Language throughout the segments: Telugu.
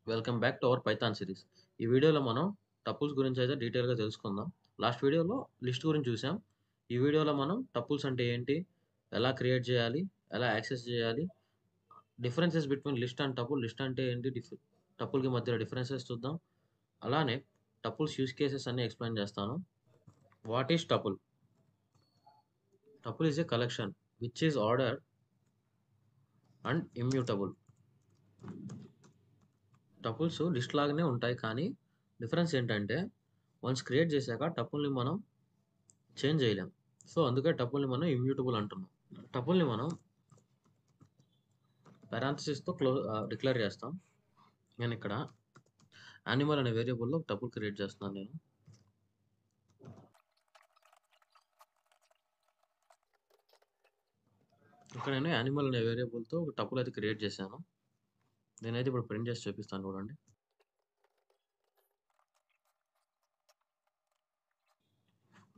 Welcome back to our Python series. ఈ వీడియోలో మనం టపుల్స్ గురించి అయితే డీటెయిల్‌గా తెలుసుకుందాం. లాస్ట్ వీడియోలో లిస్ట్ గురించి చూసాం. ఈ వీడియోలో మనం టపుల్స్ అంటే ఏంటి? ఎలా క్రియేట్ చేయాలి? ఎలా యాక్సెస్ చేయాలి? Differences between list and tuple. List అంటే ఏంటి? టపుల్‌కి మధ్యలో డిఫరెన్సెస్ చూద్దాం. అలానే టపుల్స్ యూజ్ కేసెస్ అన్నీ ఎక్స్‌ప్లెయిన్ చేస్తాను. What is tuple? Tuple is a collection which is ordered and immutable. Tuples list లాగానే ఉంటాయి, కానీ డిఫరెన్స్ ఏంటంటే వన్స్ క్రియేట్ చేశాక టపుల్‌ని మనం చేంజ్ చేయలేం. సో, అందుకే టపుల్‌ని మనం ఇమ్యూటబుల్ అంటున్నాం. టపుల్‌ని మనం పారాంథసిస్‌తో డిక్లేర్ చేస్తాం. నేనిక్కడ యానిమల్ అనే వేరియబుల్‌లో ఒక టపుల్ క్రియేట్ చేస్తున్నాను నేను. ఇక్కడ నేను యానిమల్ అనే వేరియబుల్‌తో ఒక టపుల్ అయితే క్రియేట్ చేశాను. నేనైతే ఇప్పుడు ప్రింట్ చేసి చూపిస్తాను చూడండి.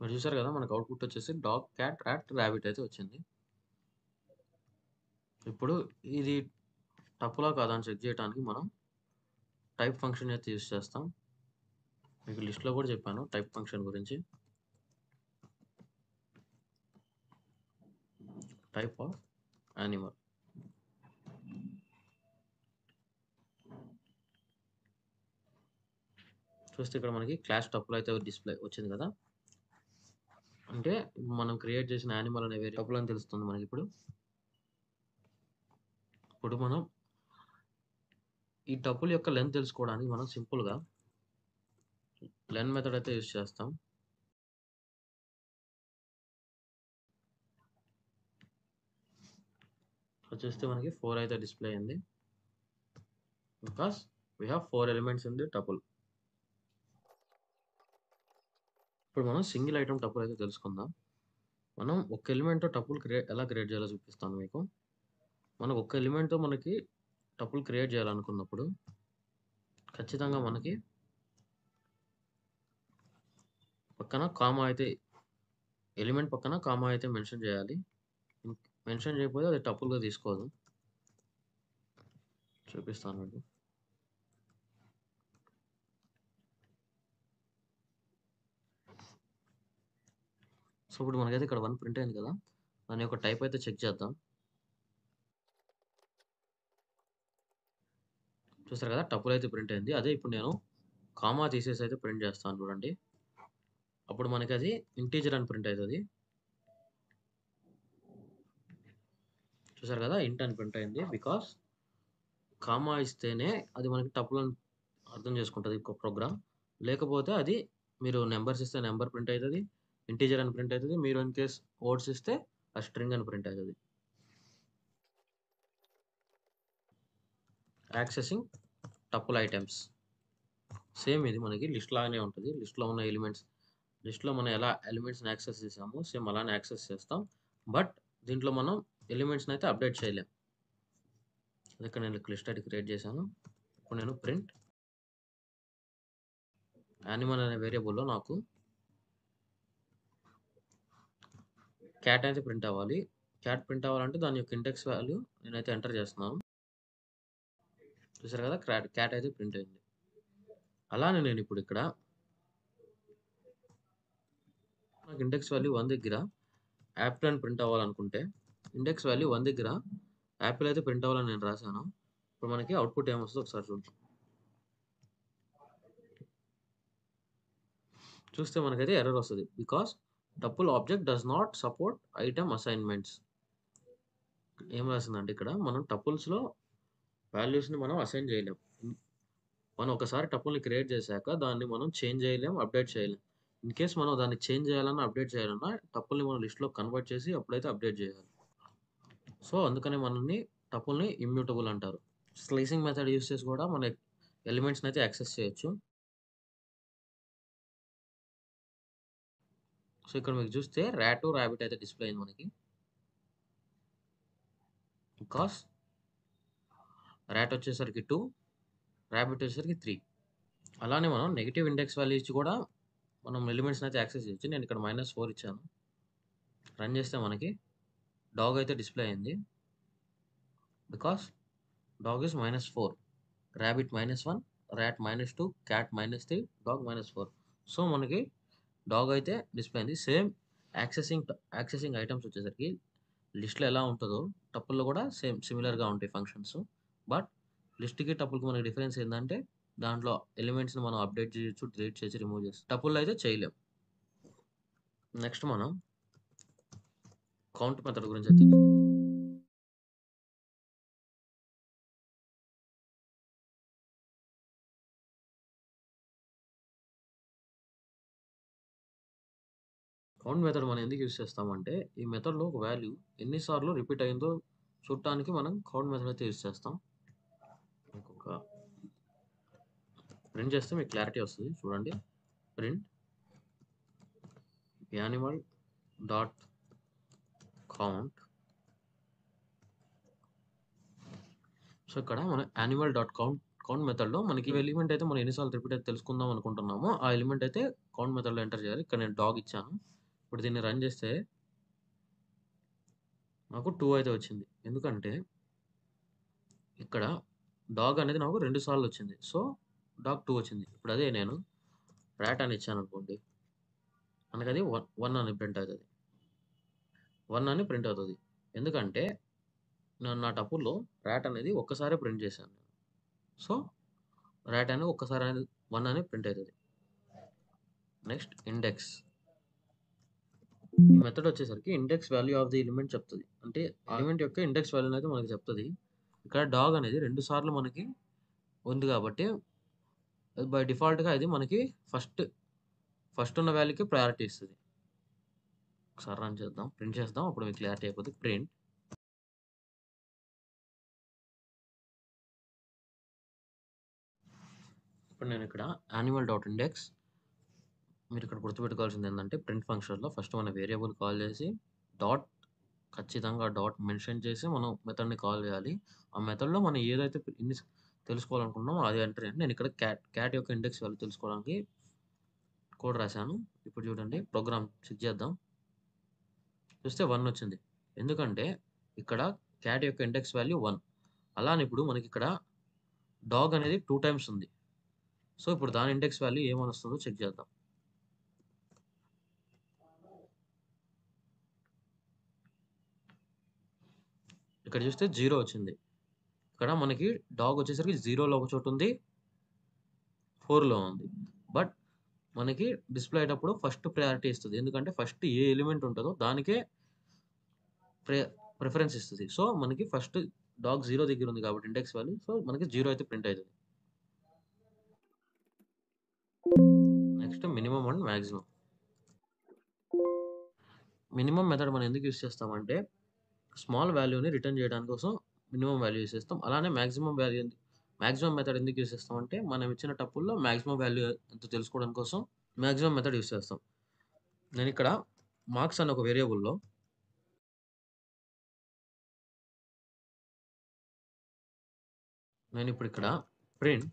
మీరు చూసారు కదా! మనకు అవుట్‌పుట్ వచ్చేసి డాగ్, క్యాట్, రాట్, రాబిట్ అయితే వచ్చింది. ఇప్పుడు ఇది టపులా కాదా అని చెక్ చేయడానికి మనం టైప్ ఫంక్షన్ అయితే యూజ్ చేస్తాం. మీకు లిస్ట్‌లో కూడా చెప్పాను టైప్ ఫంక్షన్ గురించి. Type of animal. చూస్తే ఇక్కడ మనకి క్లాస్ టపుల్ అయితే డిస్‌ప్లే వచ్చింది కదా! అంటే మనం క్రియేట్ చేసిన యానిమల్ అనే టపుల్ అని తెలుస్తుంది మనకిప్పుడు. ఇప్పుడు మనం ఈ టపుల్ యొక్క లెంత్ తెలుసుకోవడానికి మనం సింపుల్‌గా లెన్ మెథడ్ అయితే యూజ్ చేస్తాం. చూస్తే మనకి 4 అయితే డిస్‌ప్లే అయింది. Because we have 4 elements in the tuple. ఇప్పుడు మనం సింగిల్ ఐటెమ్ టపుల్ అయితే తెలుసుకుందాం. మనం ఒక ఎలిమెంట్‌తో టపుల్ ఎలా క్రియేట్ చేయాలో చూపిస్తాను మీకు. మనం ఒక ఎలిమెంట్‌తో మనకి టపుల్ క్రియేట్ చేయాలనుకున్నప్పుడు ఖచ్చితంగా మనకి పక్కన కామా అయితే ఎలిమెంట్ పక్కన కామా అయితే మెన్షన్ చేయాలి. మెన్షన్ చేయకపోతే అది టపుల్‌గా తీసుకోదు. చూపిస్తాను మీకు. సో, ఇప్పుడు మనకైతే ఇక్కడ 1 ప్రింట్ అయింది కదా! దాని యొక్క టైప్ అయితే చెక్ చేద్దాం. చూసారు కదా! టపుల్ అయితే ప్రింట్ అయింది. అదే ఇప్పుడు నేను కామా తీసేసి అయితే ప్రింట్ చేస్తాను చూడండి. అప్పుడు మనకది ఇంటిజర్ అని ప్రింట్ అయితది. చూసారు కదా! ఇంట్ అని ప్రింట్ అయింది. బికాస్ కామా ఇస్తేనే అది మనకి టపుల్ అని అర్థం చేసుకుంటది ప్రోగ్రామ్. లేకపోతే అది మీరు నంబర్స్ ఇస్తే నంబర్ ప్రింట్ అయితది. ఇంటిజర్ అని ప్రింట్ అయితది. మీరు ఇన్ కేస్ వర్డ్స్ ఇస్తే ఆ స్ట్రింగ్ అని ప్రింట్ అయితది. Accessing tuple items. సేమ్ ఇది మనకి లిస్ట్ లాగానే ఉంటది. లిస్ట్‌లో ఉన్న లిస్ట్‌లో మనం ఎలా ఎలిమెంట్స్‌ని యాక్సెస్ చేసామో సేమ్ అలానే యాక్సెస్ చేస్తాం. బట్ దీంట్లో మనం ఎలిమెంట్స్‌ని అయితే అప్డేట్ చేయలేం. ఇక్కడ నేను లిస్ట్ అయితే క్రియేట్ చేశాను. ఇప్పుడు నేను ప్రింట్ యానిమల్ అనే వేరియబుల్‌లో నాకు క్యాట్ అయితే ప్రింట్ అవ్వాలి. క్యాట్ ప్రింట్ అవ్వాలంటే దాని యొక్క ఇండెక్స్ వాల్యూ నేనైతే ఎంటర్ చేస్తున్నాను. చూసారు కదా! క్యాట్ అయితే ప్రింట్ అయింది. అలానే నేను ఇప్పుడు ఇక్కడ నాకు ఇండెక్స్ వాల్యూ 1 దగ్గర యాపిల్ అని ప్రింట్ అవ్వాలనుకుంటే ఇండెక్స్ వాల్యూ 1 దగ్గర యాపిల్ అయితే ప్రింట్ అవ్వాలని నేను రాశాను. ఇప్పుడు మనకి అవుట్‌పుట్ ఏమొస్తుందో ఒకసారి చూద్దాం. చూస్తే మనకైతే ఎర్రర్ వస్తది. Because tuple object does not support item assignments. ఏం రాసిందంటే ఇక్కడ మనం టపుల్స్‌లో వాల్యూస్‌ని మనం అసైన్ చేయలేం. మనం ఒకసారి టపుల్‌ని క్రియేట్ చేశాక దాన్ని మనం చేంజ్ చేయలేం, అప్డేట్ చేయలేం. ఇన్ కేస్ మనం దాన్ని చేంజ్ చేయాలన్నా, అప్డేట్ చేయాలన్నా టపుల్‌ని మనం లిస్ట్‌లో కన్వర్ట్ చేసి అప్పుడైతే అప్డేట్ చేయాలి. సో, అందుకనే మనల్ని టపుల్‌ని ఇమ్యూటబుల్ అంటారు. స్లైసింగ్ మెథడ్ యూజ్ చేసి కూడా మన ఎలిమెంట్స్‌ని అయితే యాక్సెస్ చేయొచ్చు. సో, ఇక్కడ మీకు చూస్తే రాట్, రాబిట్ అయితే డిస్‌ప్లే అయింది మనకి. బికాస్ రాట్ వచ్చేసరికి 2, రాబిట్ వచ్చేసరికి 3. అలానే మనం నెగెటివ్ ఇండెక్స్ వాల్యూ ఇచ్చి కూడా మనం ఎలిమెంట్స్‌ని అయితే యాక్సెస్ చేయొచ్చు. నేను ఇక్కడ -4 ఇచ్చాను. రన్ చేస్తే మనకి డాగ్ అయితే డిస్‌ప్లే అయింది. Because dog is -4. Rabbit -1, rat -2, cat -3, dog -4. So మనకి డాగ్ అయితే డిస్ప్లే అయింది. సేమ్ యాక్సెసింగ్ ఐటమ్స్ వచ్చేసరికి లిస్ట్‌లో ఎలా ఉంటదో టపుల్‌లో కూడా సేమ్ సిమిలర్‌గా ఉంటాయి ఫంక్షన్స్. బట్ లిస్ట్‌కి, టపుల్‌కి మనకి డిఫరెన్స్ ఏందంటే దాంట్లో ఎలిమెంట్స్‌ని మనం అప్డేట్ చేయొచ్చు, డిలీట్ చేయొచ్చు, రిమూవ్ చేయొచ్చు. టపుల్‌లో అయితే చేయలేం. నెక్స్ట్ మనం కౌంట్ మెథడ్ గురించి అయితే తెలుసుకుందాం. కౌంట్ మెథడ్ మనం ఎందుకు యూజ్ చేస్తామంటే ఈ మెథడ్‌లో ఒక వాల్యూ ఎన్ని సార్లు రిపీట్ అయిందో చూడటానికి మనం కౌంట్ మెథడ్ అయితే యూజ్ చేస్తాం. ఇంకొక ప్రింట్ చేస్తే మీకు క్లారిటీ వస్తది. చూడండి. Print animal dot count. So ఇక్కడ మనం యానిమల్ డాట్ కౌంట్ మెథడ్‌లో మనకి ఎలిమెంట్ అయితే మనం ఎన్ని సార్లు రిపీట్ అయితే తెలుసుకుందాం అనుకుంటున్నామో ఆ ఎలిమెంట్ అయితే కౌంట్ మెథడ్‌లో ఎంటర్ చేయాలి. ఇక్కడ నేను డాగ్ ఇచ్చాను. ఇప్పుడు దీన్ని రన్ చేస్తే నాకు 2 అయితే వచ్చింది. ఎందుకంటే ఇక్కడ డాగ్ అనేది నాకు 2 సార్లు వచ్చింది. సో డాగ్ 2 వచ్చింది. ఇప్పుడు అదే నేను ర్యాట్ అని ఇచ్చాననుకోండి. మనకది 1 అని ప్రింట్ అవుతది. 1 అని ప్రింట్ అవుతది. ఎందుకంటే నా టపుల్‌లో ర్యాట్ అనేది ఒక్కసారే ప్రింట్ చేశాను. సో ర్యాట్ అనేది ఒక్కసారి అనేది 1 అని ప్రింట్ అవుతది. Next index. ఈ మెథడ్ వచ్చేసరికి index value of the element చెప్తది. అంటే ఎలిమెంట్ యొక్క ఇండెక్స్ వాల్యూని అయితే మనకు చెప్తది. ఇక్కడ డాగ్ అనేది 2 సార్లు మనకి ఉంది కాబట్టి బై డిఫాల్ట్‌గా ఇది మనకి ఫస్ట్ ఉన్న వాల్యూకి ప్రయారిటీ ఇస్తది. ఒకసారి రన్ చేద్దాం. ప్రింట్ చేద్దాం. అప్పుడు మీకు క్లారిటీ అయిపోద్ది. ప్రింట్ ఇప్పుడు నేను ఇక్కడ యానిమల్ డాట్ ఇండెక్స్ మీరు ఇక్కడ గుర్తుపెట్టుకోవాల్సింది ఏంటంటే ప్రింట్ ఫంక్షన్‌లో ఫస్ట్ మన వేరియబుల్ కాల్ చేసి ఖచ్చితంగా డాట్ మెన్షన్ చేసి మనం మెథడ్‌ని కాల్ చేయాలి. ఆ మెథడ్‌లో మనం ఏదైతే తెలుసుకోవాలనుకుంటున్నామో అది ఎంటర్ చేయండి. నేను ఇక్కడ క్యాట్ యొక్క ఇండెక్స్ వాల్యూ తెలుసుకోవడానికి కోడ్ రాశాను. ఇప్పుడు చూడండి ప్రోగ్రామ్ చెక్ చేద్దాం. చూస్తే 1 వచ్చింది. ఎందుకంటే ఇక్కడ క్యాట్ యొక్క ఇండెక్స్ వాల్యూ 1. అలానే ఇప్పుడు మనకి ఇక్కడ డాగ్ అనేది 2 టైమ్స్ ఉంది. సో ఇప్పుడు దాని ఇండెక్స్ వాల్యూ ఏమని వస్తుందో చెక్ చేద్దాం. ఇక్కడ చూస్తే 0 వచ్చింది. ఇక్కడ మనకి డాగ్ వచ్చేసరికి 0లో ఒక చోటు ఉంది. 4లో ఉంది. బట్ మనకి డిస్‌ప్లే అయ్యేటప్పుడు ఫస్ట్ ప్రయారిటీ ఇస్తది. ఎందుకంటే ఫస్ట్ ఏ ఎలిమెంట్ ఉంటదో దానికే ప్రిఫరెన్స్ ఇస్తది. సో మనకి ఫస్ట్ డాగ్ 0 దగ్గర ఉంది కాబట్టి ఇండెక్స్ వాల్యూ. సో మనకి 0 అయితే ప్రింట్ అయితది. Next minimum and maximum. Minimum method మనం ఎందుకు యూజ్ చేస్తామంటే స్మాల్ వాల్యూని రిటర్న్ చేయడానికి కోసం మినిమమ్ వాల్యూ యూజ్ చేస్తాం. అలానే మాక్సిమం మెథడ్ ఎందుకు యూజ్ చేస్తామంటే మనం ఇచ్చిన టపుల్‌లో మాక్సిమం వాల్యూ ఎంతో తెలుసుకోవడం కోసం మాక్సిమం మెథడ్ యూజ్ చేస్తాం. నేను ఇక్కడ మార్క్స్ అనే ఒక వేరియబుల్‌లో నేను ఇప్పుడు ఇక్కడ ప్రింట్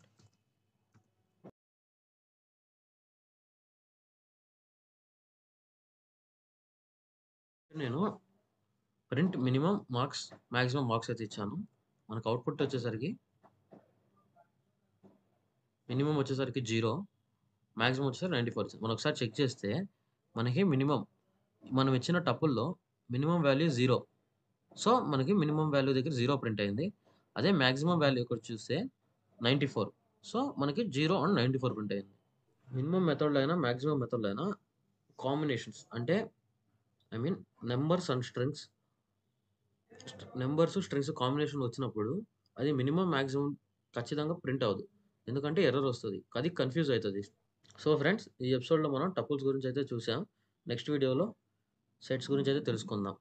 నేను మినిమమ్ మార్క్స్, మాక్సిమం మార్క్స్ అయితే ఇచ్చాను. మనకు అవుట్‌పుట్ వచ్చేసరికి మినిమమ్ వచ్చేసరికి 0, మాక్సిమం వచ్చేసరికి 94 వచ్చింది. మనం ఒకసారి చెక్ చేస్తే మనకి మనం ఇచ్చిన టపుల్‌లో మినిమమ్ వాల్యూ 0. సో మనకి మినిమమ్ వాల్యూ దగ్గర 0 ప్రింట్ అయింది. అదే మాక్సిమం వాల్యూ ఇక్కడ చూస్తే 94. సో మనకి 0 అండ్ 94 ప్రింట్ అయింది. మినిమమ్ మెథడ్‌లో అయినా, మాక్సిమం మెథడ్‌లో అయినా కాంబినేషన్స్ అంటే I mean numbers and strings combination వచ్చినప్పుడు అది మినిమమ్, మాక్సిమం ఖచ్చితంగా ప్రింట్ అవ్వదు. ఎందుకంటే ఎర్రర్ వస్తది. అది కన్‌ఫ్యూజ్ అయితది. సో ఫ్రెండ్స్ ఈ ఎపిసోడ్‌లో మనం టపుల్స్ గురించి అయితే చూసాం. నెక్స్ట్ వీడియోలో సెట్స్ గురించి అయితే తెలుసుకుందాం.